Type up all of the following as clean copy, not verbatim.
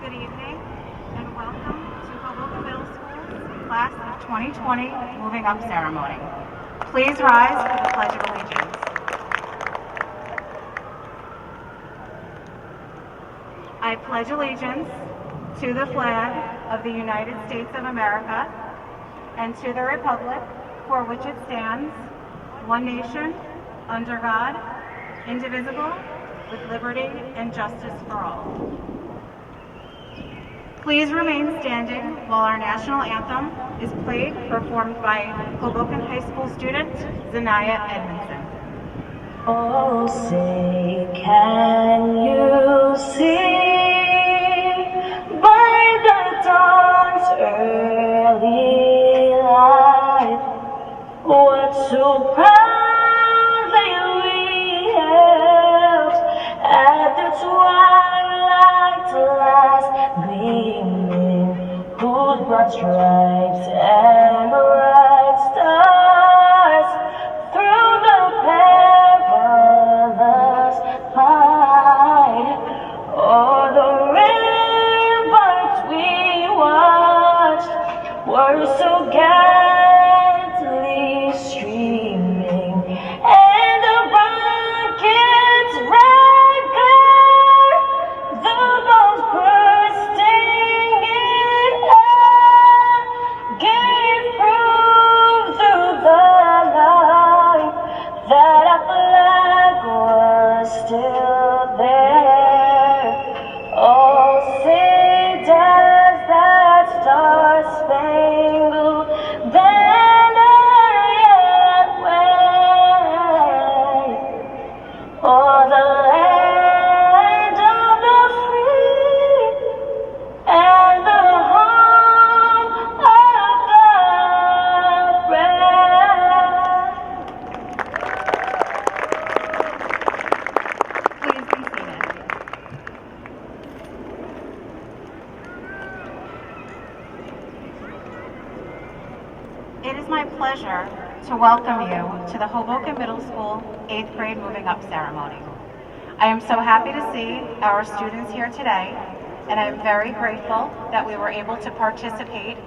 Good evening and welcome to Hoboken Middle School's Class of 2020 Moving Up Ceremony. Please rise for the Pledge of Allegiance. I pledge allegiance to the flag of the United States of America and to the republic for which it stands, one nation, under God, indivisible, with liberty and justice for all. Please remain standing while our national anthem is played, performed by Hoboken High School student Zanaya Edmondson. Oh, say, can you see by the dawn's early light what so proudly we hailed at the twilight's last gleaming, whose broad stripes and bright stars through the perilous fight, o'er the ramparts we watched were so gallantly streaming, and the rocket's red glare, the bombs bursting in air, gave proof through the night that our flag was still there. Oh, say does that star-spangled banner yet wave o'er the land of the free and the home of the brave? Please be seated. It is my pleasure to welcome you to the Hoboken Middle School 8th grade Moving Up Ceremony. I am so happy to see our students here today, and I am very grateful that we were able to participate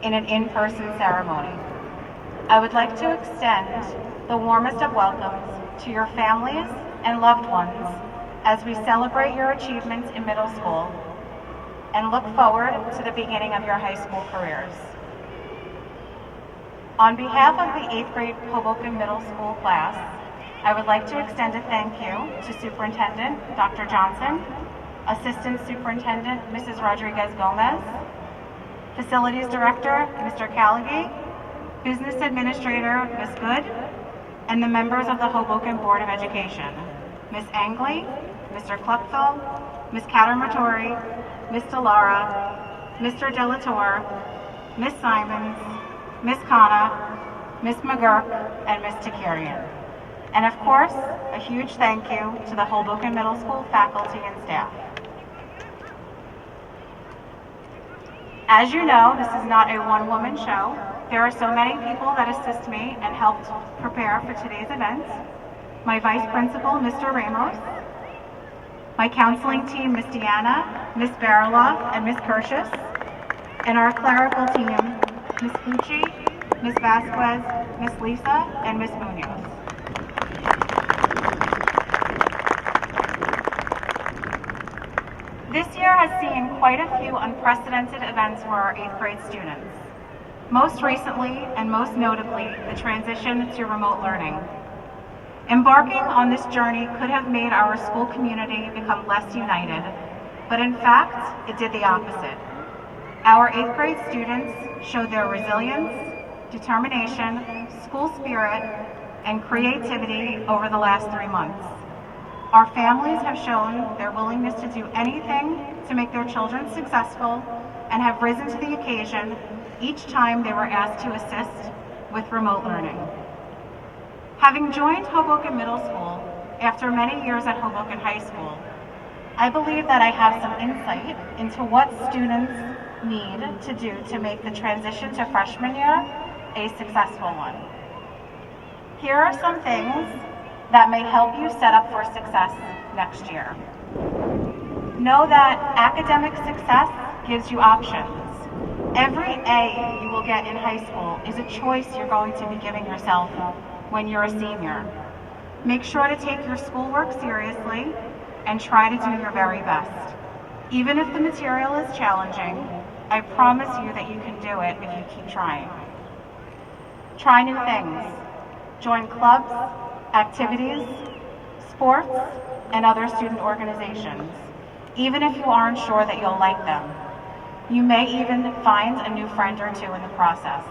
in an in-person ceremony. I would like to extend the warmest of welcomes to your families and loved ones as we celebrate your achievements in middle school and look forward to the beginning of your high school careers. On behalf of the 8th grade Hoboken Middle School class, I would like to extend a thank you to Superintendent Dr. Johnson, Assistant Superintendent Mrs. Rodriguez-Gomez, Facilities Director Mr. Callaghy, Business Administrator Ms. Good, and the members of the Hoboken Board of Education, Ms. Angley, Mr. Klepthal, Ms. Cattermatori, Ms. Delara, Mr. Delator, Ms. Simons, Ms. Khanna, Ms. McGurk, and Ms. Takarian. And of course, a huge thank you to the Hoboken Middle School faculty and staff. As you know, this is not a one-woman show. There are so many people that assist me and helped prepare for today's event. My Vice Principal, Mr. Ramos, my counseling team, Ms. Deanna, Ms. Bariloff, and Ms. Kirschus, and our clerical team, Ms. Pucci, Ms. Vasquez, Ms. Lisa, and Ms. Munoz. This year has seen quite a few unprecedented events for our 8th grade students. Most recently, and most notably, the transition to remote learning. Embarking on this journey could have made our school community become less united, but in fact, it did the opposite. Our 8th grade students showed their resilience, determination, school spirit, and creativity over the last 3 months. Our families have shown their willingness to do anything to make their children successful and have risen to the occasion each time they were asked to assist with remote learning. Having joined Hoboken Middle School after many years at Hoboken High School, I believe that I have some insight into what students need to do to make the transition to freshman year a successful one. Here are some things that may help you set up for success next year. Know that academic success gives you options. Every A you will get in high school is a choice you're going to be giving yourself when you're a senior. Make sure to take your schoolwork seriously and try to do your very best. Even if the material is challenging, I promise you that you can do it if you keep trying. Try new things. Join clubs, activities, sports, and other student organizations, even if you aren't sure that you'll like them. You may even find a new friend or two in the process.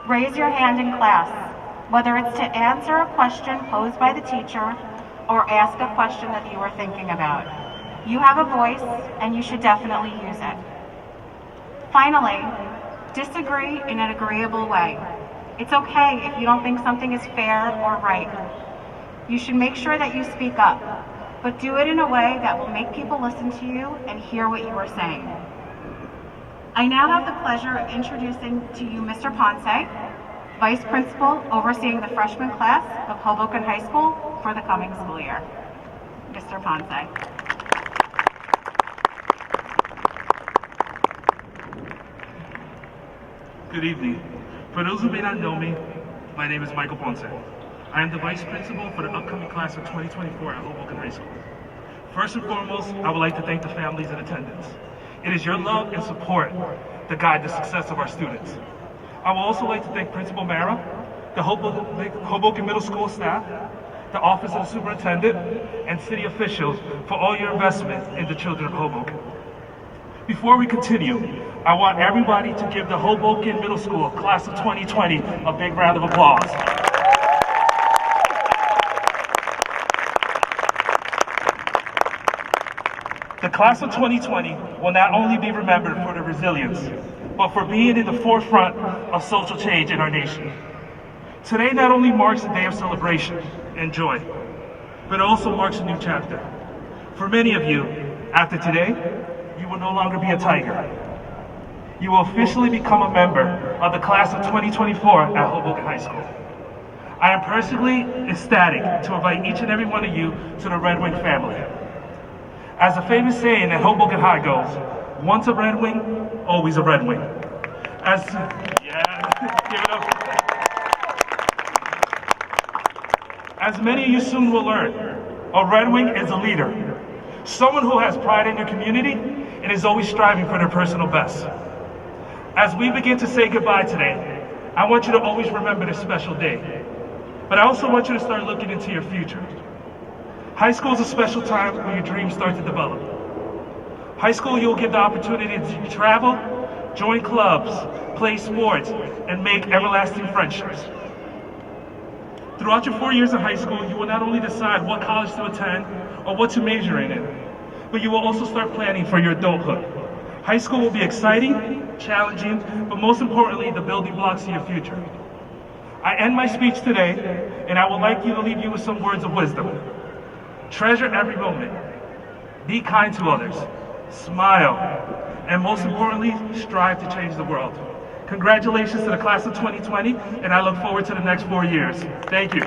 Raise your hand in class, whether it's to answer a question posed by the teacher or ask a question that you are thinking about. You have a voice, and you should definitely use it. Finally, disagree in an agreeable way. It's okay if you don't think something is fair or right. You should make sure that you speak up, but do it in a way that will make people listen to you and hear what you are saying. I now have the pleasure of introducing to you Mr. Ponce, Vice Principal overseeing the freshman class of Hoboken High School for the coming school year. Mr. Ponce. Good evening. For those who may not know me, my name is Michael Ponce. I am the Vice Principal for the upcoming class of 2024 at Hoboken High School. First and foremost, I would like to thank the families in attendance. It is your love and support that guide the success of our students. I would also like to thank Principal Mara, the Hoboken Middle School staff, the Office of the Superintendent, and city officials for all your investment in the children of Hoboken. Before we continue, I want everybody to give the Hoboken Middle School class of 2020 a big round of applause. The class of 2020 will not only be remembered for their resilience, but for being in the forefront of social change in our nation. Today not only marks a day of celebration and joy, but it also marks a new chapter. For many of you, after today, you will no longer be a tiger. You will officially become a member of the class of 2024 at Hoboken High School. I am personally ecstatic to invite each and every one of you to the Red Wing family. As the famous saying at Hoboken High goes, once a Red Wing, always a Red Wing. Give it up. As many of you soon will learn, a Red Wing is a leader, someone who has pride in their community and is always striving for their personal best. As we begin to say goodbye today, I want you to always remember this special day, but I also want you to start looking into your future. High school is a special time where your dreams start to develop. High school, you'll get the opportunity to travel, join clubs, play sports, and make everlasting friendships. Throughout your 4 years of high school, you will not only decide what college to attend or what to major in, but you will also start planning for your adulthood. High school will be exciting, challenging, but most importantly, the building blocks to your future. I end my speech today, and I would like you to leave you with some words of wisdom. Treasure every moment. Be kind to others. Smile. And most importantly, strive to change the world. Congratulations to the class of 2020, and I look forward to the next 4 years. Thank you.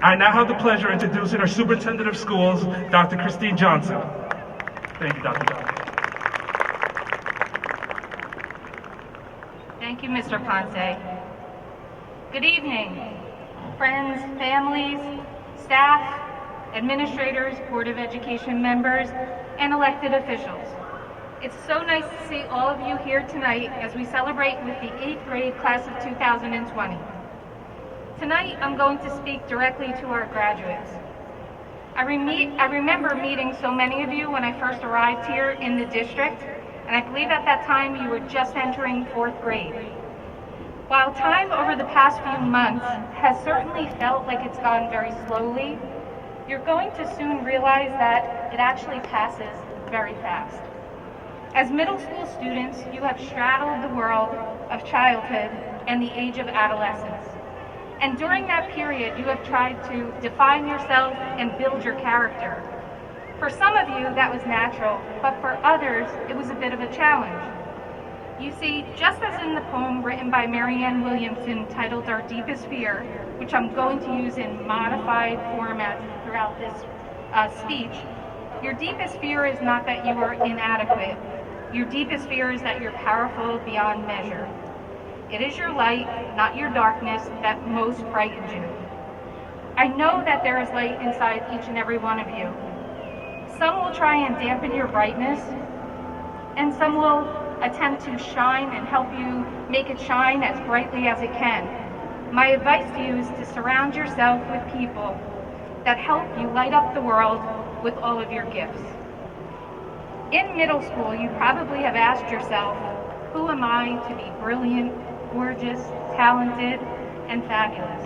I now have the pleasure of introducing our Superintendent of Schools, Dr. Christine Johnson. Thank you, Dr. Johnson. Thank you, Mr. Ponce. Good evening, friends, families, staff, administrators, Board of Education members, and elected officials. It's so nice to see all of you here tonight as we celebrate with the 8th grade class of 2020. Tonight, I'm going to speak directly to our graduates. I remember meeting so many of you when I first arrived here in the district, and I believe at that time you were just entering 4th grade. While time over the past few months has certainly felt like it's gone very slowly, you're going to soon realize that it actually passes very fast. As middle school students, you have straddled the world of childhood and the age of adolescence. And during that period, you have tried to define yourself and build your character. For some of you, that was natural, but for others, it was a bit of a challenge. You see, just as in the poem written by Marianne Williamson titled Our Deepest Fear, which I'm going to use in modified formats throughout this speech, your deepest fear is not that you are inadequate. Your deepest fear is that you're powerful beyond measure. It is your light, not your darkness, that most frightens you. I know that there is light inside each and every one of you. Some will try and dampen your brightness, and some will attempt to shine and help you make it shine as brightly as it can. My advice to you is to surround yourself with people that help you light up the world with all of your gifts. In middle school, you probably have asked yourself, who am I to be brilliant, gorgeous, talented, and fabulous?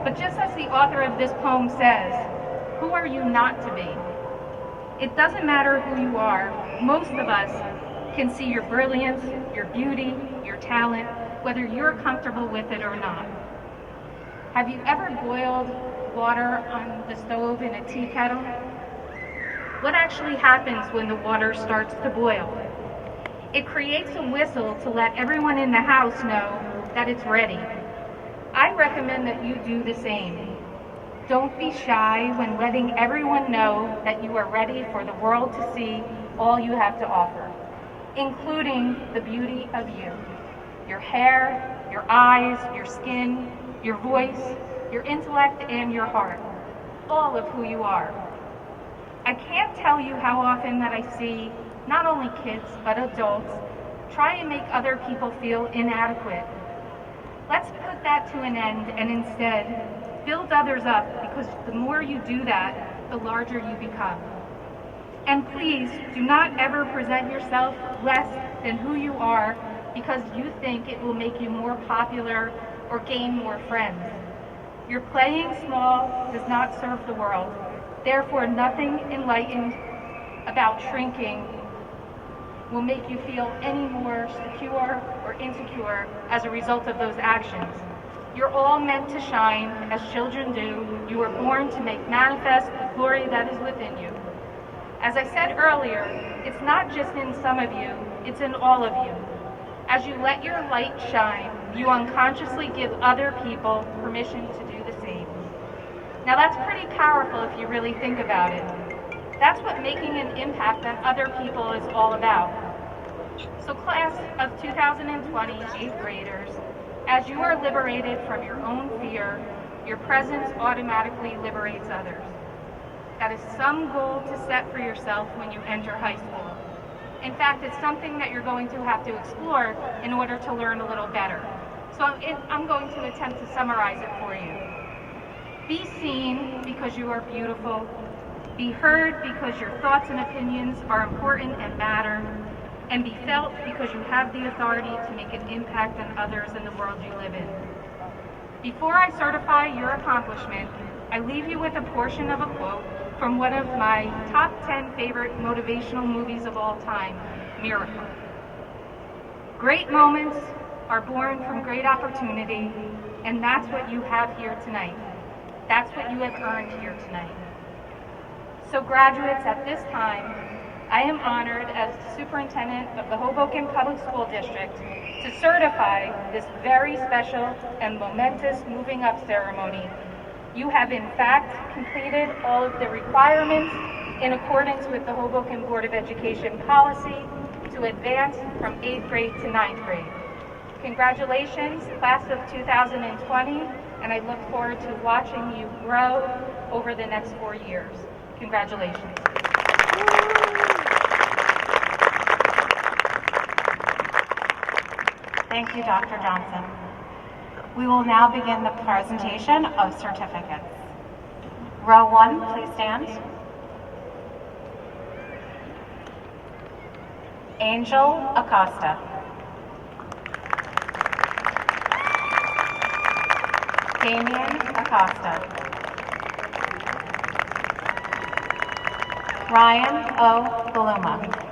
But just as the author of this poem says, who are you not to be? It doesn't matter who you are. Most of us can see your brilliance, your beauty, your talent, whether you're comfortable with it or not. Have you ever boiled water on the stove in a tea kettle? What actually happens when the water starts to boil? It creates a whistle to let everyone in the house know that it's ready. I recommend that you do the same. Don't be shy when letting everyone know that you are ready for the world to see all you have to offer, including the beauty of you. Your hair, your eyes, your skin, your voice, your intellect, and your heart. All of who you are. I can't tell you how often that I see not only kids, but adults try and make other people feel inadequate. Let's put that to an end and instead build others up, because the more you do that, the larger you become. And please do not ever present yourself less than who you are because you think it will make you more popular or gain more friends. Your playing small does not serve the world. Therefore, nothing enlightened about shrinking will make you feel any more secure or insecure as a result of those actions. You're all meant to shine as children do. You were born to make manifest the glory that is within you. As I said earlier, it's not just in some of you, it's in all of you. As you let your light shine, you unconsciously give other people permission to do the same. Now that's pretty powerful if you really think about it. That's what making an impact on other people is all about. So class of 2020 8th graders, as you are liberated from your own fear, your presence automatically liberates others. That is some goal to set for yourself when you enter high school. In fact, it's something that you're going to have to explore in order to learn a little better. So I'm going to attempt to summarize it for you. Be seen because you are beautiful. Be heard because your thoughts and opinions are important and matter. And be felt because you have the authority to make an impact on others in the world you live in. Before I certify your accomplishment, I leave you with a portion of a quote from one of my top 10 favorite motivational movies of all time, Miracle. Great moments are born from great opportunity, and that's what you have here tonight. That's what you have earned here tonight. So graduates, at this time, I am honored as Superintendent of the Hoboken Public School District to certify this very special and momentous moving up ceremony. You have in fact completed all of the requirements in accordance with the Hoboken Board of Education policy to advance from 8th grade to 9th grade. Congratulations, class of 2020, and I look forward to watching you grow over the next 4 years. Congratulations. Thank you, Dr. Johnson. We will now begin the presentation of certificates. Row 1, please stand. Angel Acosta. Damien Acosta. Ryan O. Baluma.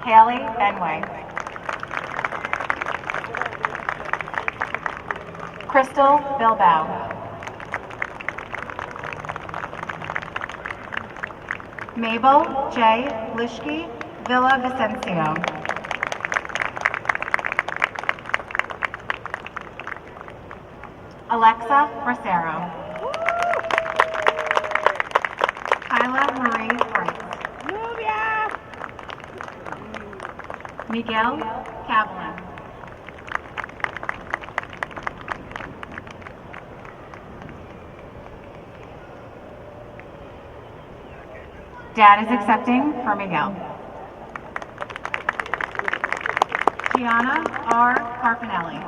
Haley Benway. Crystal Bilbao. Mabel J. Lishke, Villa Vicencio. Alexa Bracero. Kyla Marie Bright. Miguel Cavalin. Dad is accepting for Miguel. Gianna R. Carpinelli.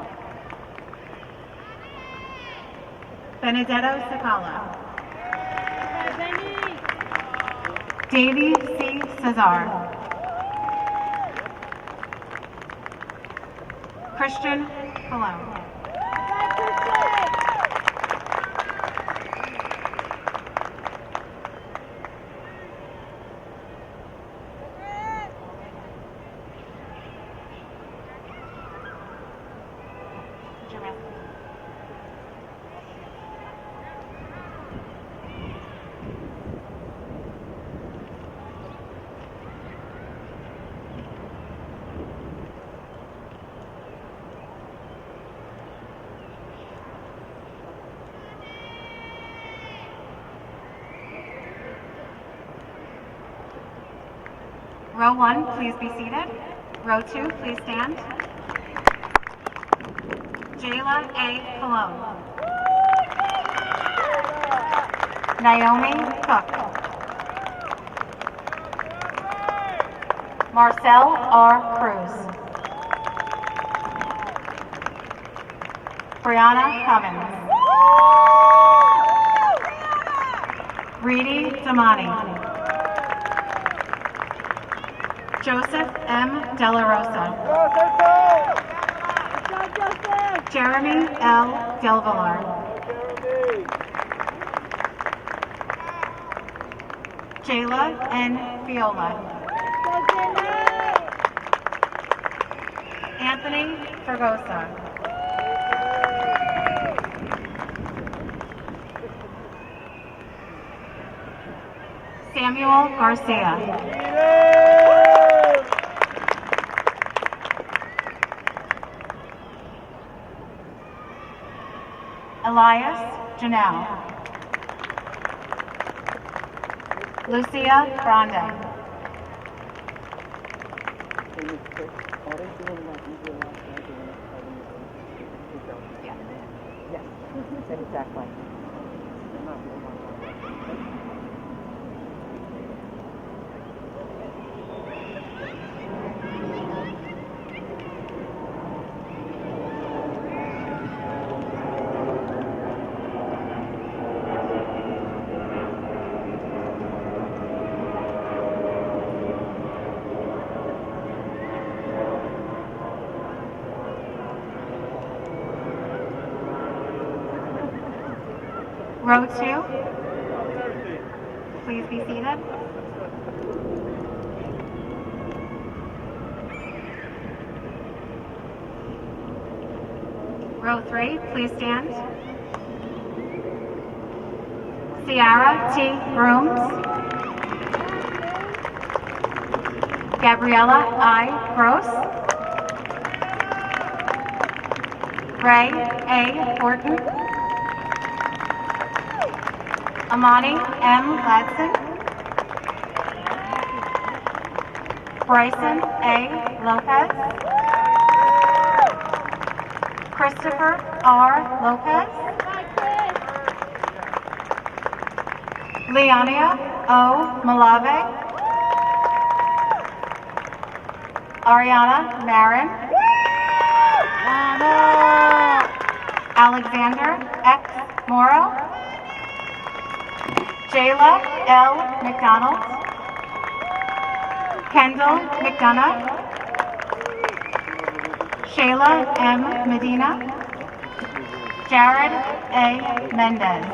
Benedetto Sacala. Davy C. Cesar. Christian Cologne. Row 1, please be seated. Row 2, please stand. Jayla A. Cologne. Naomi Cook. Marcel R. Cruz. Brianna Cummins. Reedy Damani. Joseph M. Della Rosa. Jeremy L. Del Villar. Jayla N. Viola. Anthony Fergosa. Samuel Garcia. Elias Janelle. Lucia Grande. Yes, exactly. Row 2, please be seated. Row 3, please stand. Ciara T. Grooms. Gabriella I. Gross. Ray A. Horton. Amani M. Ladson. Bryson A. Lopez. Christopher R. Lopez. Leonia O. Malave. Ariana Marin. Alexander X. Morrow. Jayla L. McDonald. Kendall McDonough. Shayla M. Medina. Jared A. Mendez.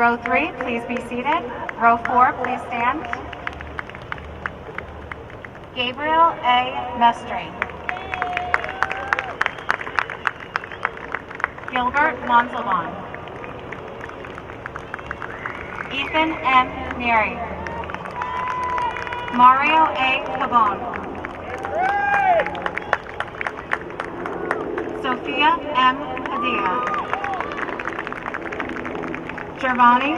Row 3, please be seated. Row 4, please stand. Gabriel A. Mestre. Gilbert Montalban. Ethan M. Neary. Mario A. Cabone. Sophia M. Padilla. Gervani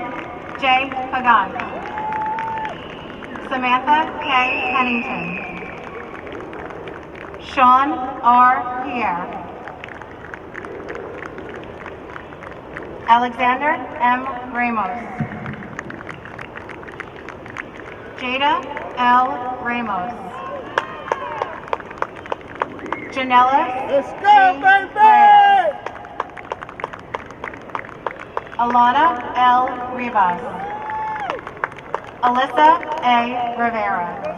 J. Pagan. Samantha K. Pennington. Sean R. Pierre. Alexander M. Ramos. Jada L. Ramos. Janella Let's go, baby! Alana L. Rivas. Alyssa A. Rivera.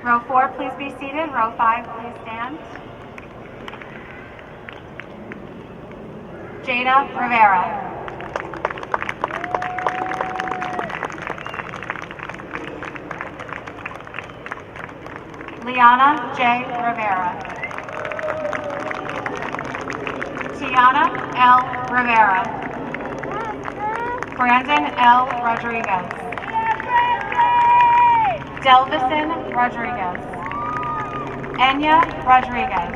Row 4, please be seated. Row 5, please stand. Jada Rivera. Liana J. Rivera. Tiana L. Rivera. Brandon L. Rodriguez. Delvison Rodriguez. Enya Rodriguez.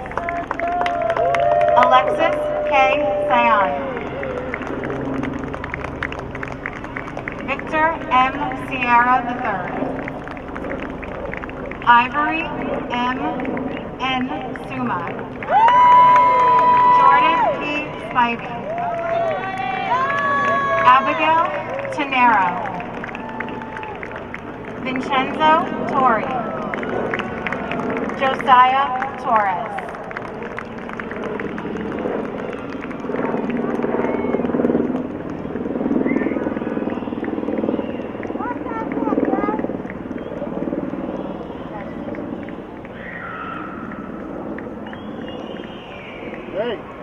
Alexis K. Sayan. Victor M. Sierra III. Ivory M. N. Suma. Jordan P. Spivey. Abigail Tenero. Vincenzo Torri. Josiah Torres. Hey.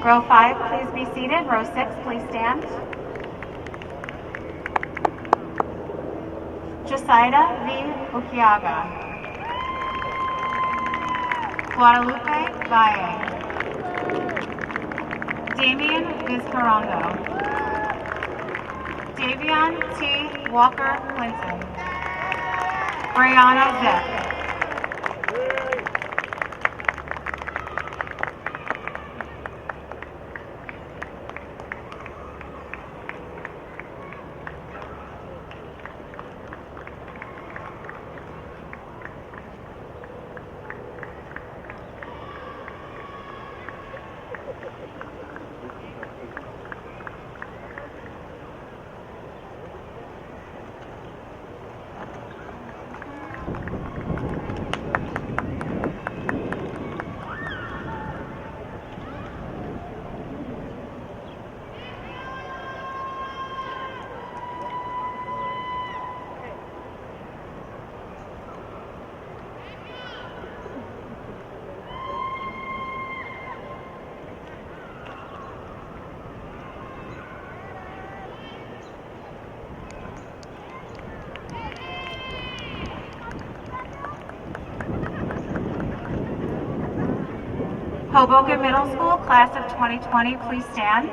Row 5, please be seated. Row 6, please stand. Josaida V. Ukiaga. Guadalupe Valle. Damian Vizcarrondo. Davion T. Walker Clinton. Brianna Zip. Hoboken Middle School, class of 2020, please stand.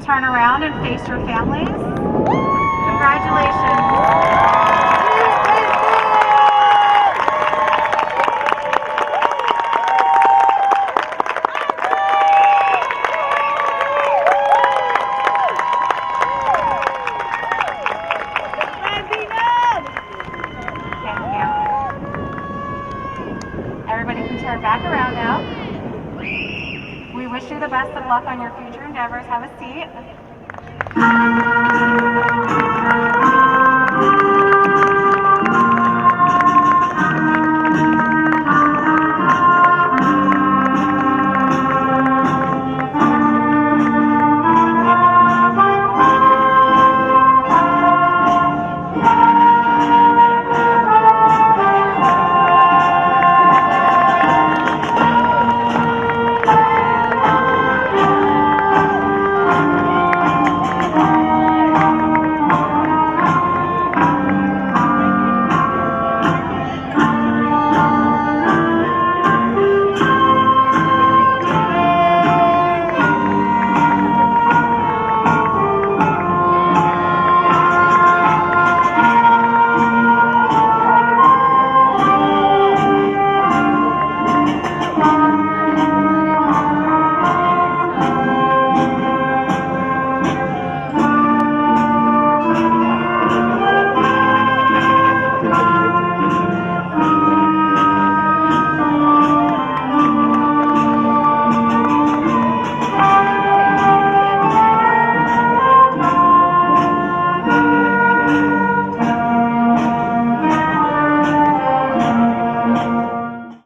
Turn around and face your families. Congratulations. Everybody can turn back around now. We wish you the best of luck on your future endeavors. Have a seat.